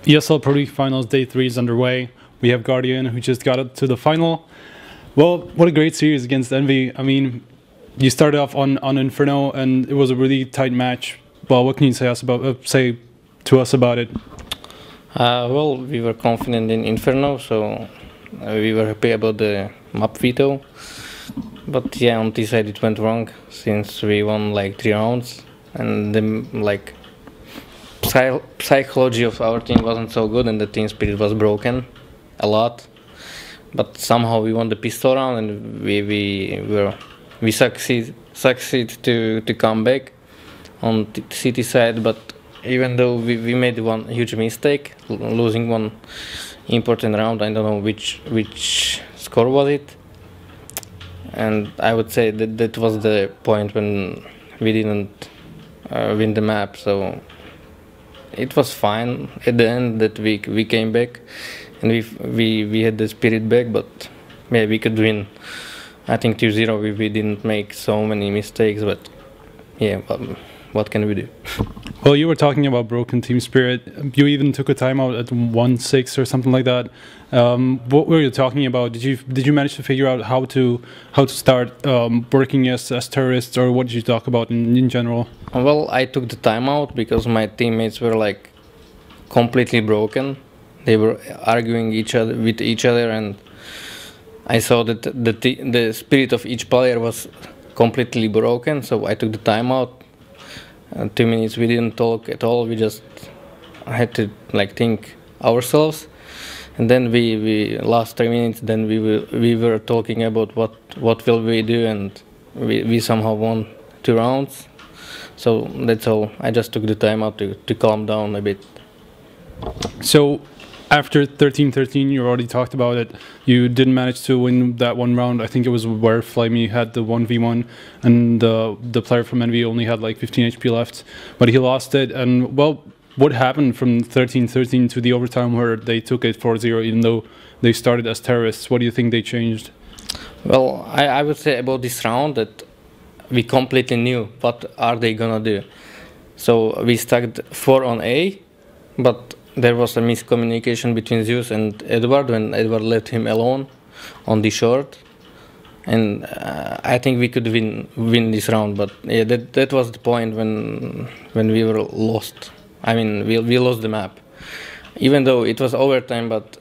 ESL Pro League Finals Day 3 is underway. We have GuardiaN, who just got to the final. Well, what a great series against Envy. I mean, you started off on Inferno, and it was a really tight match. Well, what can you say to us about it? Well, we were confident in Inferno, so we were happy about the map veto. But yeah, on this side it went wrong, since we won like 3 rounds, and the psychology of our team wasn't so good, and the team spirit was broken a lot. But somehow we won the pistol round, and we succeed to come back on the city side. But even though we made one huge mistake, losing one important round, I don't know which score was it, and I would say that was the point when we didn't win the map. So it was fine at the end that we came back, and we had the spirit back. But yeah, we could win, I think 2-0 if we didn't make so many mistakes. But yeah, what can we do? Well, you were talking about broken team spirit. You even took a timeout at 1-6 or something like that. What were you talking about? Did you manage to figure out how to start working as terrorists, or what did you talk about in general? Well, I took the timeout because my teammates were like completely broken. They were arguing with each other, and I saw that the spirit of each player was completely broken. So I took the timeout. 2 minutes we didn't talk at all. We just had to like think ourselves, and then we last 3 minutes. Then we were talking about what will we do, and we somehow won 2 rounds. So that's all. I just took the time out to calm down a bit. So after 13-13, you already talked about it. You didn't manage to win that one round. I think it was where Flamey had the 1v1, and the player from Envy only had like 15 HP left, but he lost it. And well, what happened from 13-13 to the overtime where they took it 4-0, even though they started as terrorists? What do you think they changed? Well, I would say about this round that we completely knew what are they gonna do. So we stuck 4 on A, but there was a miscommunication between Zeus and Edward when Edward left him alone on the short, and I think we could win this round. But yeah, that was the point when we were lost. I mean, we lost the map, even though it was overtime. But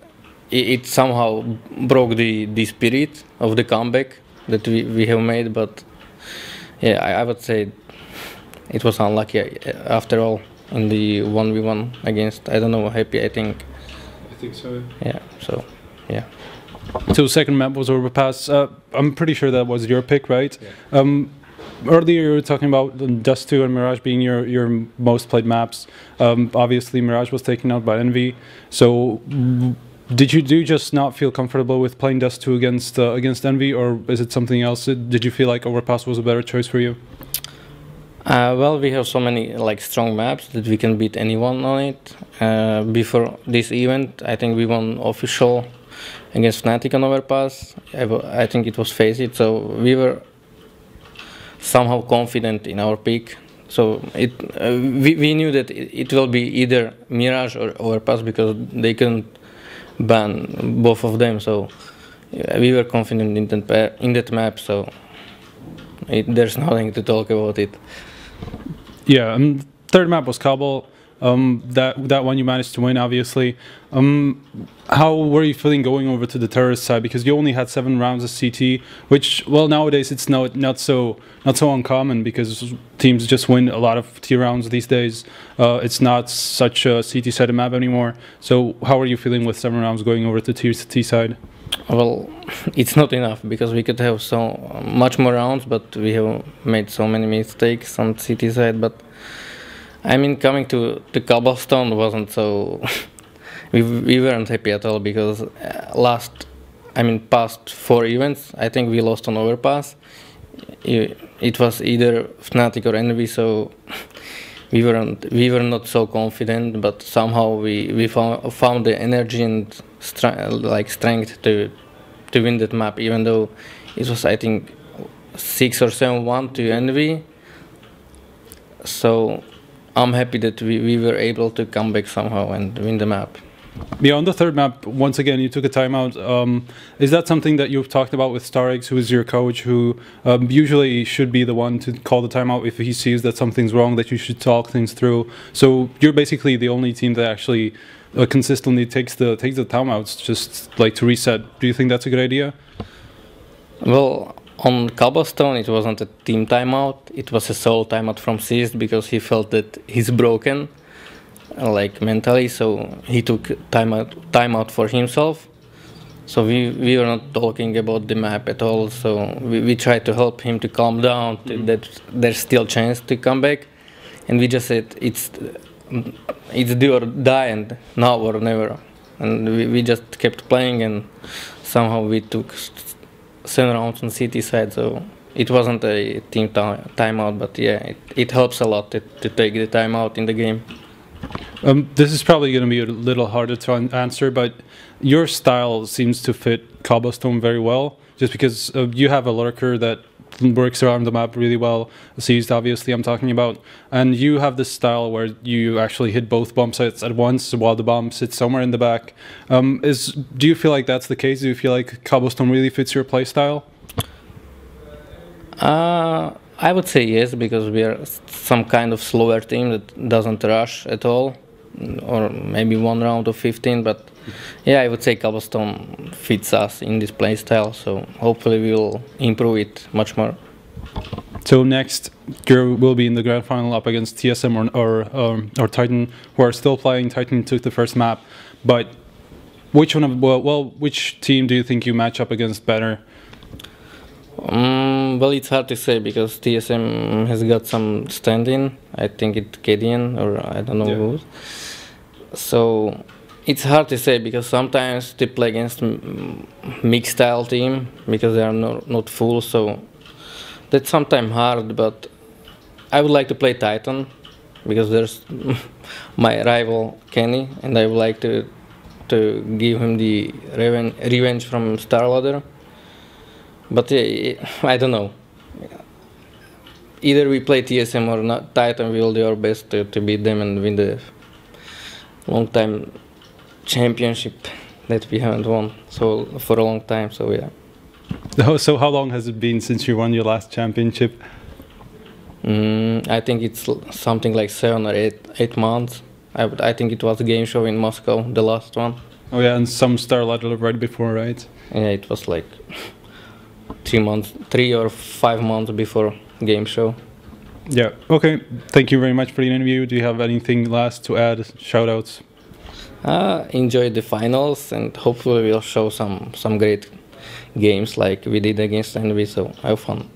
it somehow broke the spirit of the comeback that we have made. But yeah, I would say it was unlucky after all. In the 1v1 against, I don't know, Happy, I think. I think so. Yeah, so, yeah. So second map was Overpass. I'm pretty sure that was your pick, right? Yeah. Earlier you were talking about Dust 2 and Mirage being your most played maps. Obviously Mirage was taken out by Envy. So do you just not feel comfortable with playing Dust 2 against Envy, or is it something else? Did you feel like Overpass was a better choice for you? Well, we have so many like strong maps that we can beat anyone on it. Before this event, I think we won official against Fnatic on Overpass. I think it was Face It, so we were somehow confident in our pick. So we knew that it will be either Mirage or Overpass because they couldn't ban both of them. So we were confident in that map. So there's nothing to talk about it. Yeah, third map was Kabul. That one you managed to win, obviously. How were you feeling going over to the terrorist side? Because you only had 7 rounds of CT, which, well, nowadays it's not so uncommon because teams just win a lot of T rounds these days. It's not such a CT-sided map anymore. So how are you feeling with 7 rounds going over to T side? Well, it's not enough because we could have so much more rounds, but we have made so many mistakes on CT side. But I mean, coming to Cobblestone wasn't so. we weren't happy at all because past 4 events, I think we lost on Overpass. It was either Fnatic or Envy, so we were not so confident. But somehow we found the energy and strength to win that map, even though it was, I think, 6 or 7-1 to Envy. So I'm happy that we were able to come back somehow and win the map. Yeah, on the third map, once again, you took a timeout. Is that something that you've talked about with Starix, who is your coach, who usually should be the one to call the timeout if he sees that something's wrong, that you should talk things through? So you're basically the only team that actually consistently takes the timeouts, just like to reset. Do you think that's a good idea? Well, on Cobblestone, it wasn't a team timeout. It was a solo timeout from Seized because he felt that he's broken, like mentally. So he took timeout for himself. So we were not talking about the map at all. So we tried to help him to calm down. That there's still chance to come back, and we just said it's do or die, and now or never. And we just kept playing, and somehow we took 7 rounds on CT side, so it wasn't a team timeout, but yeah, it helps a lot to take the timeout in the game. This is probably going to be a little harder to answer, but your style seems to fit Cobblestone very well, just because you have a lurker that works around the map really well, Seized obviously I'm talking about, and you have this style where you actually hit both bomb sites at once while the bomb sits somewhere in the back. Do you feel like that's the case? Do you feel like Cobblestone really fits your play style? I would say yes, because we are some kind of slower team that doesn't rush at all, or maybe 1 round of 15, but yeah, I would say Cobblestone fits us in this play style, so hopefully we will improve it much more. So next, you will be in the grand final up against TSM or Titan, who are still playing. Titan took the first map, but which team do you think you match up against better? Well, it's hard to say because TSM has got some stand-in. I think it's GuardiaN, or I don't know who. So it's hard to say because sometimes they play against mixed style team because they are not full. So that's sometimes hard. But I would like to play Titan because there's my rival Kenny, and I would like to give him the revenge from Star Ladder. But yeah, I don't know. Either we play TSM or not Titan, we will do our best to beat them and win the long time championship that we haven't won for a long time. So yeah. So how long has it been since you won your last championship? I think it's something like 7 or 8 months. I think it was a game show in Moscow, the last one. Oh yeah, and some Star Ladder right before, right? Yeah, it was like 3 or 5 months before game show. Yeah, okay. Thank you very much for the interview. Do you have anything last to add? Shoutouts? Enjoy the finals, and hopefully we'll show some great games like we did against Envy, so have fun.